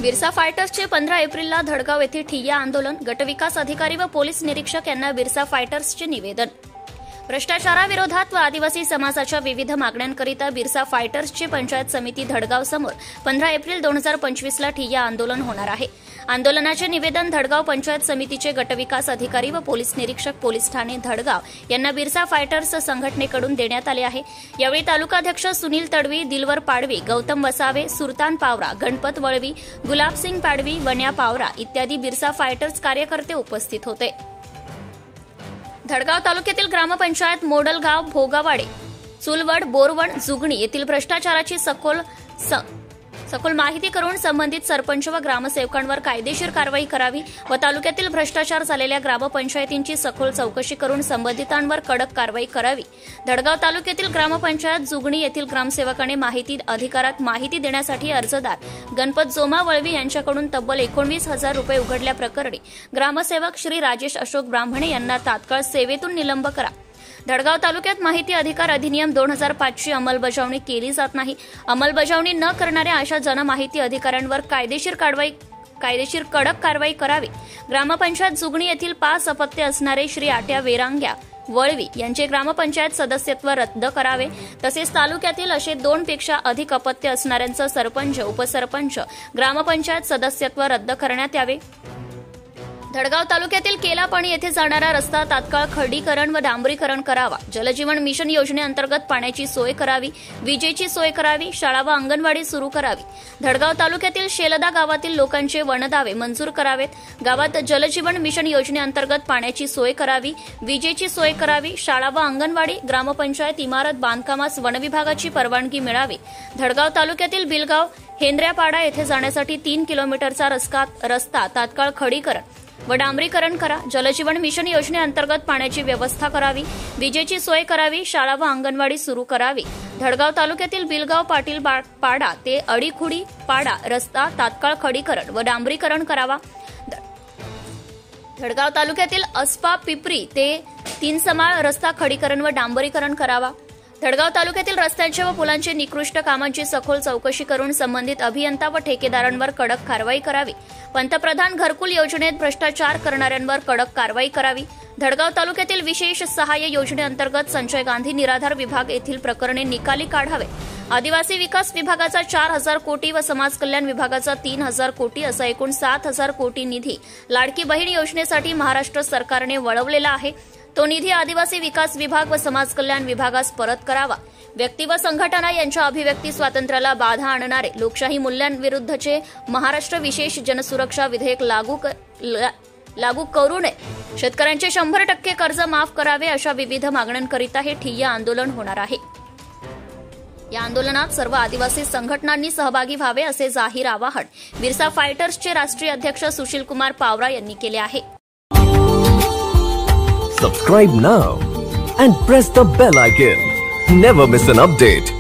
बिरसा फायटर्सचे 15 एप्रिलला धडगाव येथे ठिय्या आंदोलन, गटविकास अधिकारी व पोलीस निरीक्षक यांना बिरसा फायटर्सचे निवेदन। भ्रष्टाचाराविरोधात व आदिवासी समाजाच्या विविध मागण्यांकरिता बिरसा फायटर्सचे पंचायत समिती धडगाव समोर 15 एप्रिल 2025 ला ठिय्या आंदोलन होणार आहे। आंदोलनाचे निवेदन धडगाव पंचायत समितीचे गटविकास अधिकारी व पोलीस निरीक्षक पोलीस ठाणे धडगाव यांना बिरसा फायटर्स संघटनेकडून देण्यात आले आहे। यावेळी तालुकाध्यक्ष सुनील तडवी, दिलवर पाडवी, गौतम वसावे, सुरतान पावरा, गणपत वळवी, गुलाबसिंग पाडवी, वन्या पावरा इत्यादी बिरसा फायटर्स कार्यकर्ते उपस्थित होते। धडगाव तालुक्यातील ग्रामपंचायत मोडलगाव, भोगावाडे, चुलवड, बोरवण, जुगणी येथील भ्रष्टाचाराची सखोल माहिती करून संबंधित सरपंच व ग्रामसेवकांवर कायदेशीर कारवाई करावी व तालुक्यातील भ्रष्टाचार झालेल्या ग्रामपंचायतींची सखोल चौकशी करून संबंधितांवर कडक कारवाई करावी। धडगाव तालुक्यातील ग्रामपंचायत जुगणी येथील ग्रामसेवकाने माहिती अधिकारात माहिती देण्यासाठी अर्जदार गणपत जोमा वळवी यांच्याकडून तब्बल 19,000 रुपये उघडल्याप्रकरणी ग्रामसेवक श्री राजेश अशोक ब्राह्मणे यांना तात्काळ सेवेतून निलंब करा। धडगाव तालुक्यात माहिती अधिकार अधिनियम 2005 ची अंमलबजावणी केली जात नाही। अंमलबजावणी न करणाऱ्या अशा जनमाहिती अधिकाऱ्यांवर कायदेशीर कडक कारवाई करावी। ग्रामपंचायत जुगणी येथील 5 अपत्य असणारे श्री आट्या वेरांग्या वळवी यांचे ग्रामपंचायत सदस्यत्व रद्द करावे। तसेच तालुक्यातील असे 2 पेक्षा अधिक अपत्य असणाऱ्यांचं सरपंच, उपसरपंच, ग्रामपंचायत सदस्यत्व रद्द करण्यात यावे। धडगाव तालुक्यातील केलापाणी येथे जाणारा रस्ता तात्काळ खडीकरण व डांबरीकरण करावा। जलजीवन मिशन योजनेअंतर्गत पाण्याची सोय करावी, विजेची सोय करावी, शाळा व अंगणवाडी सुरू करावी। धडगाव तालुक्यातील शेलदा गावातील लोकांचे वनदावे मंजूर करावेत। गावात जलजीवन मिशन योजनेअंतर्गत पाण्याची सोय करावी, विजेची सोय करावी, शाळा व अंगणवाडी, ग्रामपंचायत इमारत बांधकामास वनविभागाची परवानगी मिळावी। धडगाव तालुक्यातील बिलगाव, हेंद्र्यापाडा येथे जाण्यासाठी 3 किलोमीटरचा रस्ता तात्काळ खडीकरण व डांबरीकरण करा। जलजीवन मिशन योजनेअंतर्गत पाण्याची व्यवस्था करावी, विजेची सोय करावी, शाळा व अंगणवाडी सुरू करावी। धडगाव तालुक्यातील बिलगाव पाटील पाडा ते अडीखुडी पाडा रस्ता तात्काळ खडीकरण व डांबरीकरण करावा। धडगाव तालुक्यातील अस्पा पिपरी ते 3 समाळ रस्ता खडीकरण व डांबरीकरण करावा। धडगाव तालुक्यातील रस्त्यांच्या व पुलांची निकृष्ट कामांची सखोल चौकशी करून संबंधित अभियंता व ठेकेदारांवर कडक कारवाई करावी। पंतप्रधान घरकुल योजनेत भ्रष्टाचार करणाऱ्यांवर कडक कारवाई करावी। धडगाव तालुक्यातील विशेष सहाय्य योजनेअंतर्गत संजय गांधी निराधार विभाग येथील प्रकरणे निकाली काढावे। आदिवासी विकास विभागाचा 4,000 कोटी व समाज कल्याण विभागाचा 3,000 कोटी असा एकूण 7,000 कोटी निधी लाडकी बहीण योजनेसाठी महाराष्ट्र सरकारने वळवलेला आहे। तो निधी आदिवासी विकास विभाग व समाज कल्याण विभागास परत करावा। व्यक्ती व संघटना यांच्या अभिव्यक्ती स्वातंत्र्याला बाधा आणणारे लोकशाही मूल्यांविरुद्धचे महाराष्ट्र विशेष जनसुरक्षा विधेयक लागू करू नये। शेतकऱ्यांचे 100% कर्ज माफ करावे अशा विविध मागण्यांकरिता हे ठिय्या आंदोलन होणार आहे। या आंदोलनात सर्व आदिवासी संघटनांनी सहभागी व्हावे असे जाहीर आवाहन बिरसा फायटर्सचे राष्ट्रीय अध्यक्ष सुशील कुमार पावरा यांनी केले आहे। Subscribe now and press the bell icon. Never miss an update.